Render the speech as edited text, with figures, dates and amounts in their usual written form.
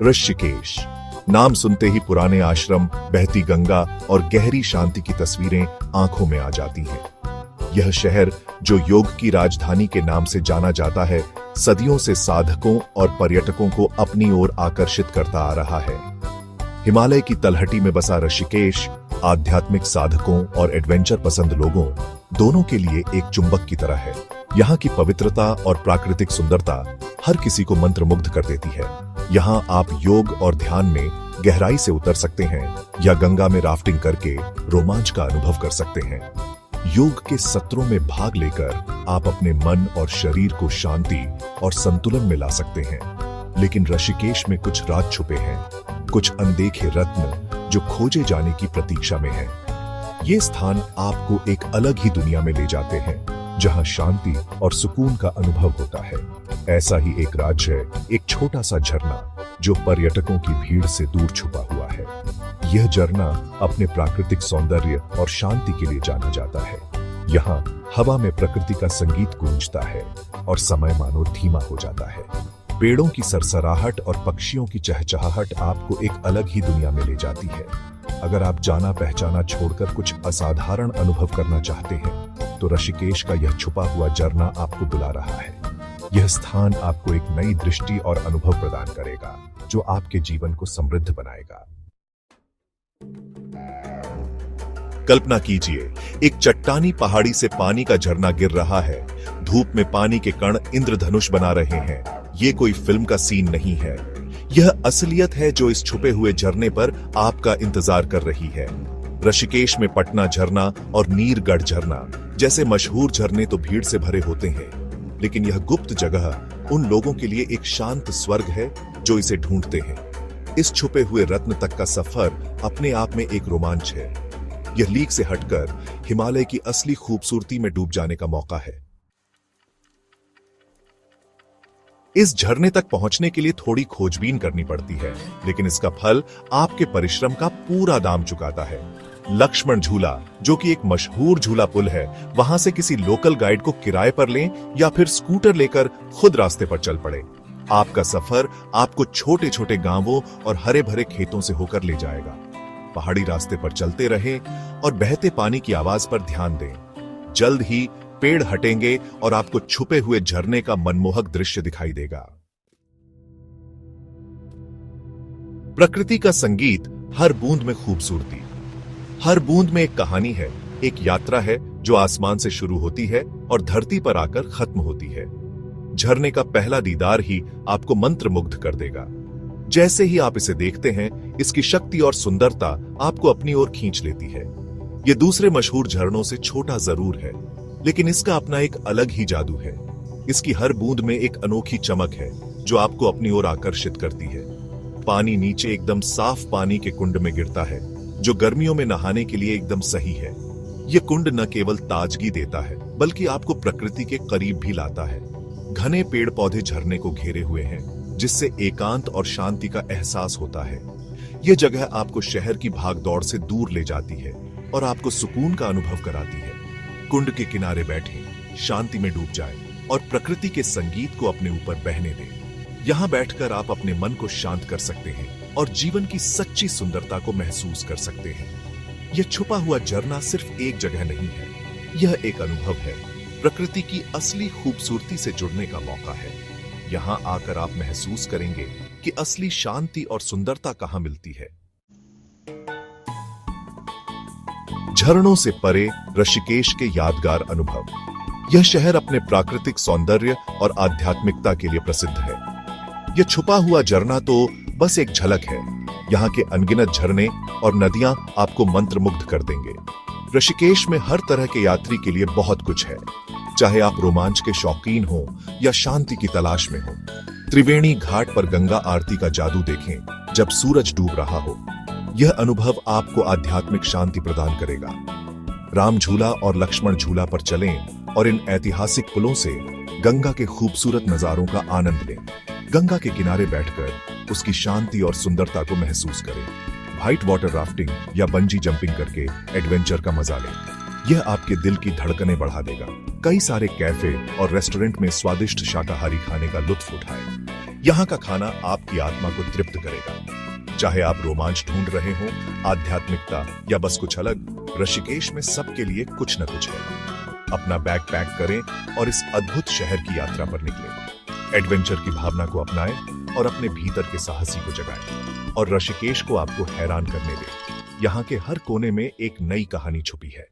ऋषिकेश नाम सुनते ही पुराने आश्रम, बहती गंगा और गहरी शांति की तस्वीरें आंखों में आ जाती हैं। यह शहर जो योग की राजधानी के नाम से जाना जाता है, सदियों से साधकों और पर्यटकों को अपनी ओर आकर्षित करता आ रहा है। हिमालय की तलहटी में बसा ऋषिकेश आध्यात्मिक साधकों और एडवेंचर पसंद लोगों दोनों के लिए एक चुंबक की तरह है। यहाँ की पवित्रता और प्राकृतिक सुंदरता हर किसी को मंत्रमुग्ध कर देती है। यहाँ आप योग और ध्यान में गहराई से उतर सकते हैं या गंगा में राफ्टिंग करके रोमांच का अनुभव कर सकते हैं। योग के सत्रों में भाग लेकर आप अपने मन और शरीर को शांति और संतुलन में ला सकते हैं। लेकिन ऋषिकेश में कुछ राज छुपे हैं, कुछ अनदेखे रत्न जो खोजे जाने की प्रतीक्षा में हैं। ये स्थान आपको एक अलग ही दुनिया में ले जाते हैं, जहां शांति और सुकून का अनुभव होता है। ऐसा ही एक राज्य है, एक छोटा सा झरना जो पर्यटकों की भीड़ से दूर छुपा हुआ है। यह झरना अपने प्राकृतिक सौंदर्य और शांति के लिए जाना जाता है। यहाँ हवा में प्रकृति का संगीत गूंजता है और समय मानो धीमा हो जाता है। पेड़ों की सरसराहट और पक्षियों की चहचहाहट आपको एक अलग ही दुनिया में ले जाती है। अगर आप जाना पहचाना छोड़कर कुछ असाधारण अनुभव करना चाहते हैं, तो ऋषिकेश का यह छुपा हुआ झरना आपको बुला रहा है। यह स्थान आपको एक नई दृष्टि और अनुभव प्रदान करेगा, जो आपके जीवन को समृद्ध बनाएगा। कल्पना कीजिए, एक चट्टानी पहाड़ी से पानी का झरना गिर रहा है। धूप में पानी के कण इंद्रधनुष बना रहे हैं। ये कोई फिल्म का सीन नहीं है, यह असलियत है जो इस छुपे हुए झरने पर आपका इंतजार कर रही है। ऋषिकेश में पटना झरना और नीरगढ़ झरना जैसे मशहूर झरने तो भीड़ से भरे होते हैं, लेकिन यह गुप्त जगह उन लोगों के लिए एक शांत स्वर्ग है जो इसे ढूंढते हैं। इस छुपे हुए रत्न तक का सफर अपने आप में एक रोमांच है। यह लीक से हटकर हिमालय की असली खूबसूरती में डूब जाने का मौका है। इस झरने तक पहुंचने के लिए थोड़ी खोजबीन करनी पड़ती है, लेकिन इसका फल आपके परिश्रम का पूरा दाम चुकाता है। लक्ष्मण झूला, जो कि एक मशहूर झूला पुल है, वहां से किसी लोकल गाइड को किराए पर लें या फिर स्कूटर लेकर खुद रास्ते पर चल पड़े। आपका सफर आपको छोटे छोटे गांवों और हरे भरे खेतों से होकर ले जाएगा। पहाड़ी रास्ते पर चलते रहें और बहते पानी की आवाज पर ध्यान दें। जल्द ही पेड़ हटेंगे और आपको छुपे हुए झरने का मनमोहक दृश्य दिखाई देगा। प्रकृति का संगीत, हर बूंद में खूबसूरती। हर बूंद में एक कहानी है, एक यात्रा है जो आसमान से शुरू होती है और धरती पर आकर खत्म होती है। झरने का पहला दीदार ही आपको मंत्रमुग्ध कर देगा। जैसे ही आप इसे देखते हैं, इसकी शक्ति और सुंदरता आपको अपनी ओर खींच लेती है। यह दूसरे मशहूर झरनों से छोटा जरूर है, लेकिन इसका अपना एक अलग ही जादू है। इसकी हर बूंद में एक अनोखी चमक है जो आपको अपनी ओर आकर्षित करती है। पानी नीचे एकदम साफ पानी के कुंड में गिरता है, जो गर्मियों में नहाने के लिए एकदम सही है। यह कुंड न केवल ताजगी देता है, बल्कि आपको प्रकृति के करीब भी लाता है। घने पेड़ पौधे झरने को घेरे हुए हैं, जिससे एकांत और शांति का एहसास होता है। यह जगह आपको शहर की भागदौड़ से दूर ले जाती है और आपको सुकून का अनुभव कराती है। कुंड के किनारे बैठें, शांति में डूब जाएं और प्रकृति के संगीत को अपने ऊपर बहने दें। यहाँ बैठकर आप अपने मन को शांत कर सकते हैं और जीवन की सच्ची सुंदरता को महसूस कर सकते हैं। यह छुपा हुआ झरना सिर्फ एक जगह नहीं है, यह एक अनुभव है। प्रकृति की असली खूबसूरती से जुड़ने का मौका है। यहाँ आकर आप महसूस करेंगे कि असली शांति और सुंदरता कहाँ मिलती है। झरनों से परे ऋषिकेश के यादगार अनुभव। यह शहर अपने प्राकृतिक सौंदर्य और आध्यात्मिकता के लिए प्रसिद्ध है। यह छुपा हुआ झरना तो बस एक झलक है। यहाँ के अनगिनत झरने और नदियां आपको मंत्रमुग्ध कर देंगे। ऋषिकेश में हर तरह के यात्री के लिए बहुत कुछ है, चाहे आप रोमांच के शौकीन हो या शांति की तलाश में हो। त्रिवेणी घाट पर गंगा आरती का जादू देखें जब सूरज डूब रहा हो। यह अनुभव आपको आध्यात्मिक शांति प्रदान करेगा। राम झूला और लक्ष्मण झूला पर चलें और इन ऐतिहासिक पुलों से गंगा के खूबसूरत नजारों का आनंद लें। गंगा के किनारे बैठकर उसकी शांति और सुंदरता को महसूस करें। व्हाइट वाटर राफ्टिंग या बंजी जंपिंग करके एडवेंचर का मजा लें। यह आपके दिल की धड़कनें बढ़ा देगा। कई सारे कैफे और रेस्टोरेंट में स्वादिष्ट शाकाहारी खाने का लुत्फ उठाएं। यहाँ का खाना आपकी आत्मा को तृप्त करेगा। चाहे आप रोमांच ढूंढ रहे हो, आध्यात्मिकता या बस कुछ अलग, ऋषिकेश में सबके लिए कुछ न कुछ है। अपना बैग पैक करें और इस अद्भुत शहर की यात्रा पर निकलें। एडवेंचर की भावना को अपनाएं और अपने भीतर के साहसी को जगाएं और ऋषिकेश को आपको हैरान करने दें। यहाँ के हर कोने में एक नई कहानी छुपी है।